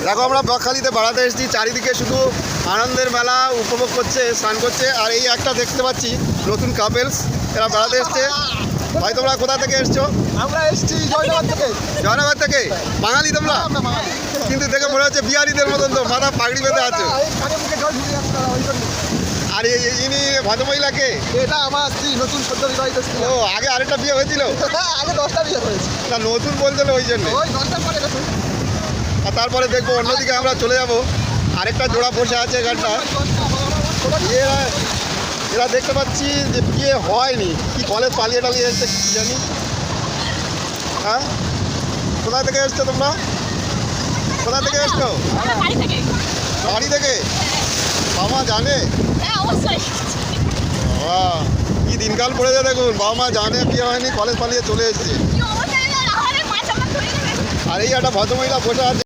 দেখো আমরা বকখালিতে বেড়াতে এসেছি, চারিদিকে শুধু আনন্দের মেলা উপভোগ করছে, স্নান করছে। আর এই একটা দেখতে পাচ্ছি নতুন কাপেলস, এরা বেড়াতে এসছে। ভাই তোমরা কোথা থেকে এসছো? আমরা এসেছি জয়নগর থেকে। জয়নগর থেকে? বাঙালি তোমরা? কিন্তু দেখে মনে হচ্ছে বিহারিদের মতন, তো মাথা পাগড়ি বেঁধে আছে। আর ইনি ভদ্রমহিলাকে? এটা আমার স্ত্রী, নতুন সদ্য বিবাহিত স্ত্রী। ও, আগে আরেকটা বিয়ে হয়েছিল? আগে 10টা বিয়ে হয়েছে। না, নতুন বলছিল ওই জন্য। ওই 10টার পরে নতুন। আর তারপরে দেখবো অন্যদিকে আমরা চলে যাব, আরেকটা জোড়া বসে আছে এখানটা। এরা এরা দেখতে পাচ্ছি যে বিয়ে হয়নি, কি কলেজ পালিয়ে টালিয়ে এসছে কি জানি। হ্যাঁ, কোথা থেকে এসছো তোমরা? কোথা থেকে এসছো? আমরা বাড়ি থেকে। বাড়ি থেকে? বাবা মা জানে? হ্যাঁ, অবশ্যই। বাবা, কি দিনকাল পড়েছে দেখুন, বাবা মা জানে বিয়ে হয়নি, কলেজ পালিয়ে চলে এসছে। কি অবস্থা, আমাদের মাছ আমরা ধরে নেবে। আর এই একটা ভদ্রমহিলা বসে আছে।